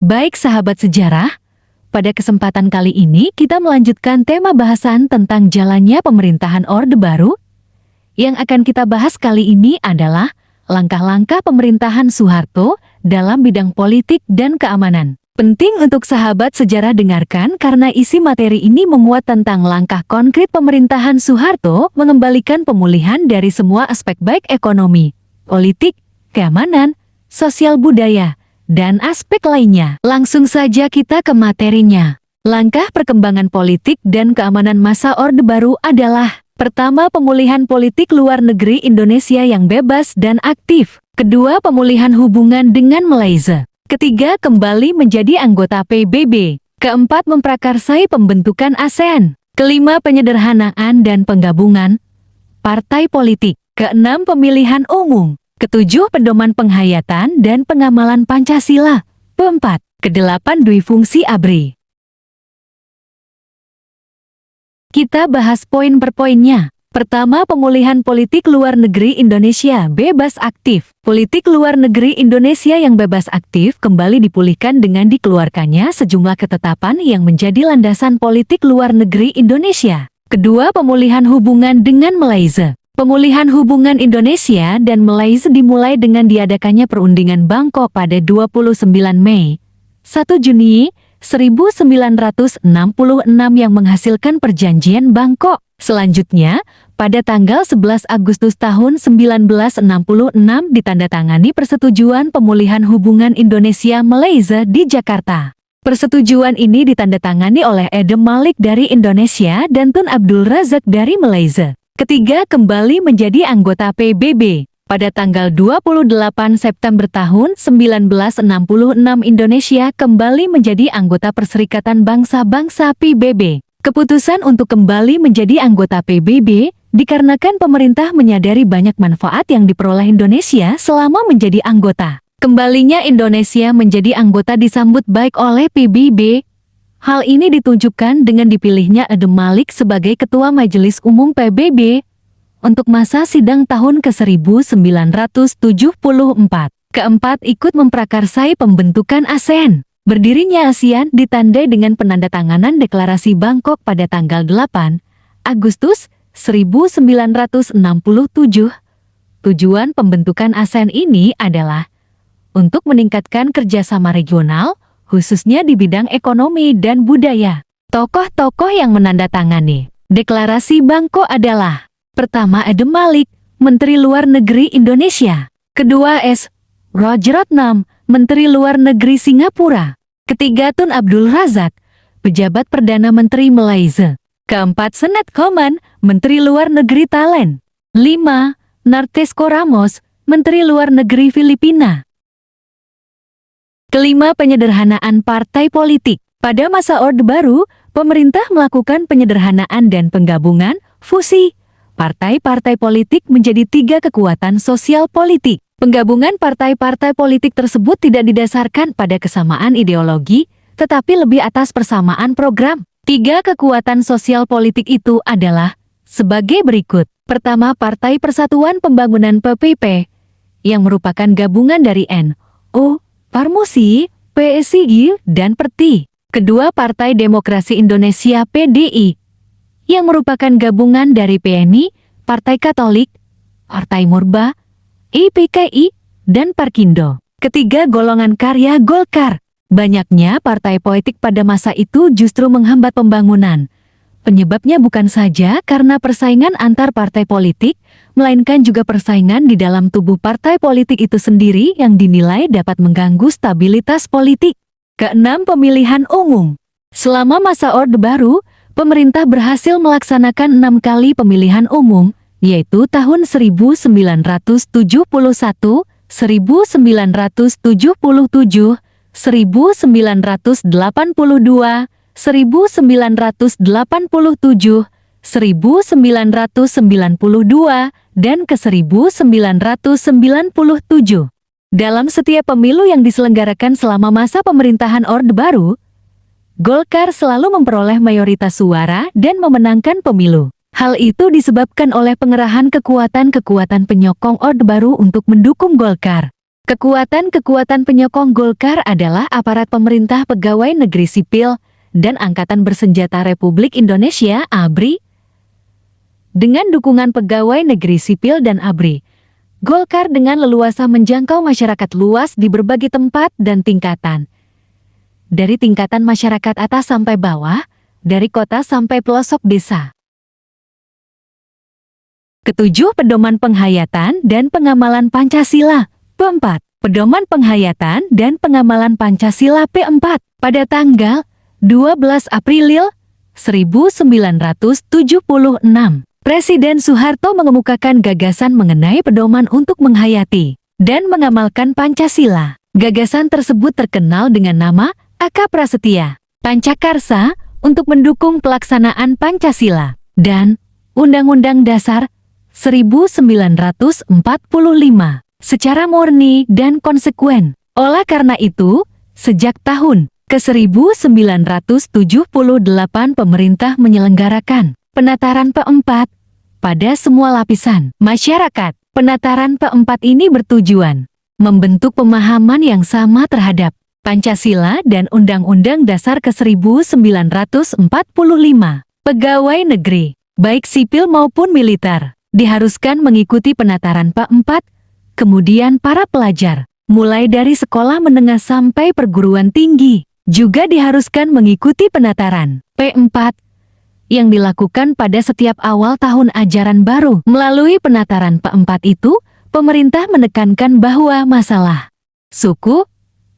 Baik sahabat sejarah, pada kesempatan kali ini kita melanjutkan tema bahasan tentang jalannya pemerintahan Orde Baru. Yang akan kita bahas kali ini adalah langkah-langkah pemerintahan Soeharto dalam bidang politik dan keamanan. Penting untuk sahabat sejarah dengarkan karena isi materi ini memuat tentang langkah konkret pemerintahan Soeharto mengembalikan pemulihan dari semua aspek baik ekonomi, politik, keamanan, sosial budaya, dan aspek lainnya. Langsung saja kita ke materinya. Langkah perkembangan politik dan keamanan masa Orde Baru adalah: pertama, pemulihan politik luar negeri Indonesia yang bebas dan aktif. Kedua, pemulihan hubungan dengan Malaysia. Ketiga, kembali menjadi anggota PBB. Keempat, memprakarsai pembentukan ASEAN. Kelima, penyederhanaan dan penggabungan partai politik. Keenam, pemilihan umum. Ketujuh, pedoman penghayatan dan pengamalan Pancasila. Keempat, kedelapan, dui fungsi ABRI. Kita bahas poin per poinnya. Pertama, pemulihan politik luar negeri Indonesia bebas aktif. Politik luar negeri Indonesia yang bebas aktif kembali dipulihkan dengan dikeluarkannya sejumlah ketetapan yang menjadi landasan politik luar negeri Indonesia. Kedua, pemulihan hubungan dengan Malaysia. Pemulihan hubungan Indonesia dan Malaysia dimulai dengan diadakannya perundingan Bangkok pada 29 Mei, 1 Juni 1966 yang menghasilkan perjanjian Bangkok. Selanjutnya, pada tanggal 11 Agustus tahun 1966 ditandatangani Persetujuan Pemulihan Hubungan Indonesia-Malaysia di Jakarta. Persetujuan ini ditandatangani oleh Edem Malik dari Indonesia dan Tun Abdul Razak dari Malaysia. Ketiga, kembali menjadi anggota PBB. Pada tanggal 28 September tahun 1966 Indonesia kembali menjadi anggota Perserikatan Bangsa-Bangsa PBB. Keputusan untuk kembali menjadi anggota PBB dikarenakan pemerintah menyadari banyak manfaat yang diperoleh Indonesia selama menjadi anggota. Kembalinya Indonesia menjadi anggota disambut baik oleh PBB. Hal ini ditunjukkan dengan dipilihnya Edem Malik sebagai Ketua Majelis Umum PBB untuk masa sidang tahun ke-1974. Keempat, ikut memprakarsai pembentukan ASEAN. Berdirinya ASEAN ditandai dengan penandatanganan Deklarasi Bangkok pada tanggal 8 Agustus 1967. Tujuan pembentukan ASEAN ini adalah untuk meningkatkan kerjasama regional, khususnya di bidang ekonomi dan budaya. Tokoh-tokoh yang menandatangani Deklarasi Bangkok adalah: pertama, Edem Malik, Menteri Luar Negeri Indonesia. Kedua, S. Rajaratnam, Menteri Luar Negeri Singapura. Ketiga, Tun Abdul Razak, Pejabat Perdana Menteri Malaysia. Keempat, Senet Koman, Menteri Luar Negeri Thailand. 5. Nartesko Ramos, Menteri Luar Negeri Filipina. Kelima, penyederhanaan partai politik. Pada masa Orde Baru, pemerintah melakukan penyederhanaan dan penggabungan, fusi partai-partai politik menjadi 3 kekuatan sosial politik. Penggabungan partai-partai politik tersebut tidak didasarkan pada kesamaan ideologi, tetapi lebih atas persamaan program. 3 kekuatan sosial politik itu adalah sebagai berikut. Pertama, Partai Persatuan Pembangunan PPP, yang merupakan gabungan dari NU, Parmusi, PSIG, dan PERTI. Kedua, Partai Demokrasi Indonesia PDI, yang merupakan gabungan dari PNI, Partai Katolik, Partai Murba, IPKI, dan Parkindo. Ketiga, golongan karya Golkar. Banyaknya partai politik pada masa itu justru menghambat pembangunan. Penyebabnya bukan saja karena persaingan antar partai politik, melainkan juga persaingan di dalam tubuh partai politik itu sendiri yang dinilai dapat mengganggu stabilitas politik. Keenam, pemilihan umum. Selama masa Orde Baru, pemerintah berhasil melaksanakan 6 kali pemilihan umum, yaitu tahun 1971, 1977, 1982, 1987, 1997, 1992, dan ke-1997. Dalam setiap pemilu yang diselenggarakan selama masa pemerintahan Orde Baru, Golkar selalu memperoleh mayoritas suara dan memenangkan pemilu. Hal itu disebabkan oleh pengerahan kekuatan-kekuatan penyokong Orde Baru untuk mendukung Golkar. Kekuatan-kekuatan penyokong Golkar adalah aparat pemerintah pegawai negeri sipil dan Angkatan Bersenjata Republik Indonesia (ABRI). Dengan dukungan pegawai negeri sipil dan ABRI, Golkar dengan leluasa menjangkau masyarakat luas di berbagai tempat dan tingkatan. Dari tingkatan masyarakat atas sampai bawah, dari kota sampai pelosok desa. Ketujuh, pedoman penghayatan dan pengamalan Pancasila. Keempat, pedoman penghayatan dan pengamalan Pancasila P4 pada tanggal 12 April 1976. Presiden Soeharto mengemukakan gagasan mengenai pedoman untuk menghayati dan mengamalkan Pancasila. Gagasan tersebut terkenal dengan nama AK Prasetya Pancakarsa untuk mendukung pelaksanaan Pancasila dan Undang-Undang Dasar 1945 secara murni dan konsekuen. Oleh karena itu, sejak tahun ke-1978 pemerintah menyelenggarakan penataran P4 pada semua lapisan masyarakat. Penataran P4 ini bertujuan membentuk pemahaman yang sama terhadap Pancasila dan Undang-Undang Dasar ke-1945. Pegawai negeri, baik sipil maupun militer, diharuskan mengikuti penataran P4, kemudian para pelajar, mulai dari sekolah menengah sampai perguruan tinggi, juga diharuskan mengikuti penataran P4 yang dilakukan pada setiap awal tahun ajaran baru. Melalui penataran P4 itu, pemerintah menekankan bahwa masalah suku,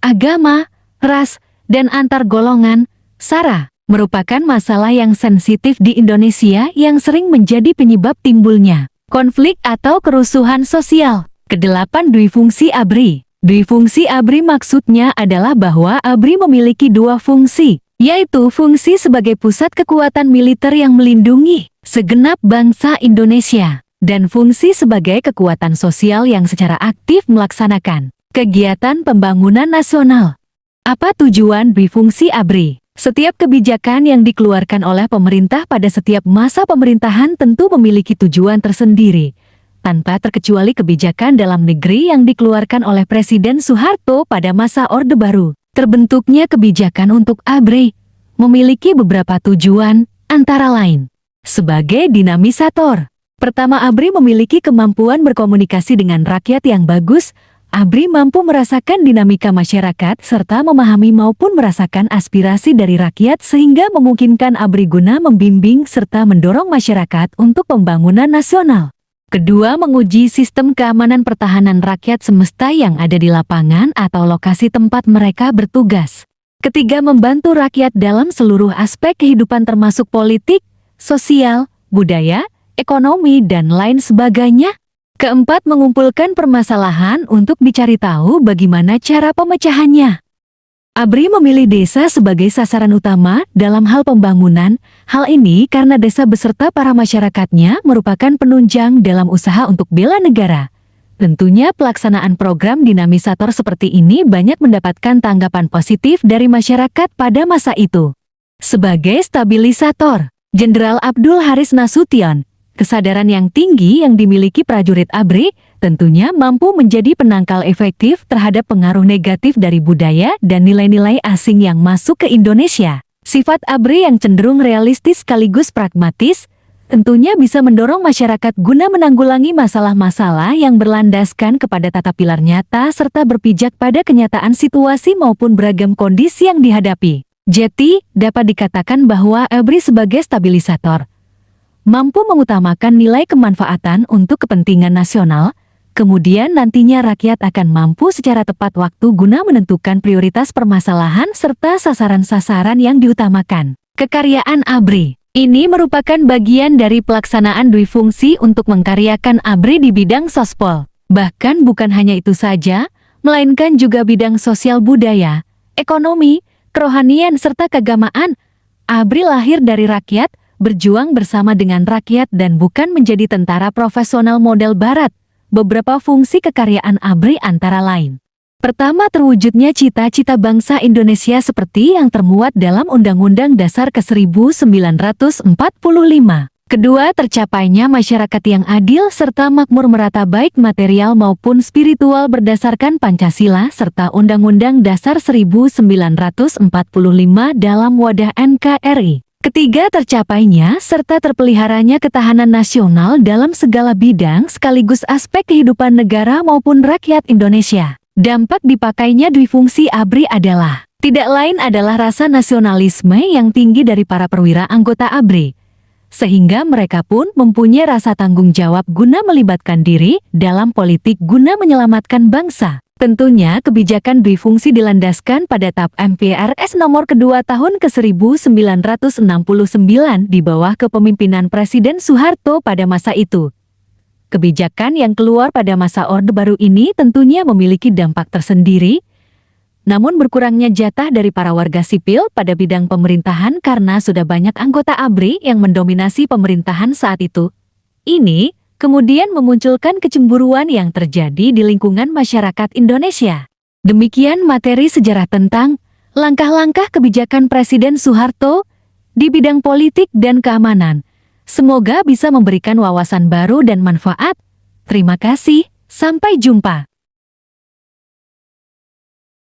agama, ras, dan antar golongan, SARA, merupakan masalah yang sensitif di Indonesia yang sering menjadi penyebab timbulnya konflik atau kerusuhan sosial. Kedelapan, duifungsi ABRI. Duifungsi ABRI maksudnya adalah bahwa ABRI memiliki dua fungsi, yaitu fungsi sebagai pusat kekuatan militer yang melindungi segenap bangsa Indonesia, dan fungsi sebagai kekuatan sosial yang secara aktif melaksanakan kegiatan pembangunan nasional. Apa tujuan duifungsi ABRI? Setiap kebijakan yang dikeluarkan oleh pemerintah pada setiap masa pemerintahan tentu memiliki tujuan tersendiri, tanpa terkecuali kebijakan dalam negeri yang dikeluarkan oleh Presiden Soeharto pada masa Orde Baru. Terbentuknya kebijakan untuk ABRI memiliki beberapa tujuan, antara lain sebagai dinamisator. Pertama, ABRI memiliki kemampuan berkomunikasi dengan rakyat yang bagus. ABRI mampu merasakan dinamika masyarakat serta memahami maupun merasakan aspirasi dari rakyat sehingga memungkinkan ABRI guna membimbing serta mendorong masyarakat untuk pembangunan nasional. Kedua, menguji sistem keamanan pertahanan rakyat semesta yang ada di lapangan atau lokasi tempat mereka bertugas. Ketiga, membantu rakyat dalam seluruh aspek kehidupan termasuk politik, sosial, budaya, ekonomi, dan lain sebagainya. Keempat, mengumpulkan permasalahan untuk dicari tahu bagaimana cara pemecahannya. ABRI memilih desa sebagai sasaran utama dalam hal pembangunan. Hal ini karena desa beserta para masyarakatnya merupakan penunjang dalam usaha untuk bela negara. Tentunya pelaksanaan program dinamisator seperti ini banyak mendapatkan tanggapan positif dari masyarakat pada masa itu. Sebagai stabilisator, Jenderal Abdul Haris Nasution, kesadaran yang tinggi yang dimiliki prajurit ABRI tentunya mampu menjadi penangkal efektif terhadap pengaruh negatif dari budaya dan nilai-nilai asing yang masuk ke Indonesia. Sifat ABRI yang cenderung realistis sekaligus pragmatis tentunya bisa mendorong masyarakat guna menanggulangi masalah-masalah yang berlandaskan kepada tata pilar nyata serta berpijak pada kenyataan situasi maupun beragam kondisi yang dihadapi. Jadi, dapat dikatakan bahwa ABRI sebagai stabilisator mampu mengutamakan nilai kemanfaatan untuk kepentingan nasional, kemudian nantinya rakyat akan mampu secara tepat waktu guna menentukan prioritas permasalahan serta sasaran-sasaran yang diutamakan. Kekaryaan ABRI ini merupakan bagian dari pelaksanaan duifungsi untuk mengkaryakan ABRI di bidang sospol. Bahkan bukan hanya itu saja, melainkan juga bidang sosial budaya, ekonomi, kerohanian, serta keagamaan. ABRI lahir dari rakyat, berjuang bersama dengan rakyat dan bukan menjadi tentara profesional model barat. Beberapa fungsi kekaryaan ABRI antara lain. Pertama, terwujudnya cita-cita bangsa Indonesia seperti yang termuat dalam Undang-Undang Dasar ke-1945. Kedua, tercapainya masyarakat yang adil serta makmur merata baik material maupun spiritual berdasarkan Pancasila serta Undang-Undang Dasar 1945 dalam wadah NKRI. Ketiga, tercapainya serta terpeliharanya ketahanan nasional dalam segala bidang sekaligus aspek kehidupan negara maupun rakyat Indonesia. Dampak dipakainya duifungsi ABRI adalah tidak lain adalah rasa nasionalisme yang tinggi dari para perwira anggota ABRI, sehingga mereka pun mempunyai rasa tanggung jawab guna melibatkan diri dalam politik guna menyelamatkan bangsa. Tentunya kebijakan duifungsi dilandaskan pada TAP MPRS nomor kedua tahun ke-1969 di bawah kepemimpinan Presiden Soeharto pada masa itu. Kebijakan yang keluar pada masa Orde Baru ini tentunya memiliki dampak tersendiri, namun berkurangnya jatah dari para warga sipil pada bidang pemerintahan karena sudah banyak anggota ABRI yang mendominasi pemerintahan saat itu. Ini kemudian memunculkan kecemburuan yang terjadi di lingkungan masyarakat Indonesia. Demikian materi sejarah tentang langkah-langkah kebijakan Presiden Soeharto di bidang politik dan keamanan. Semoga bisa memberikan wawasan baru dan manfaat. Terima kasih, sampai jumpa.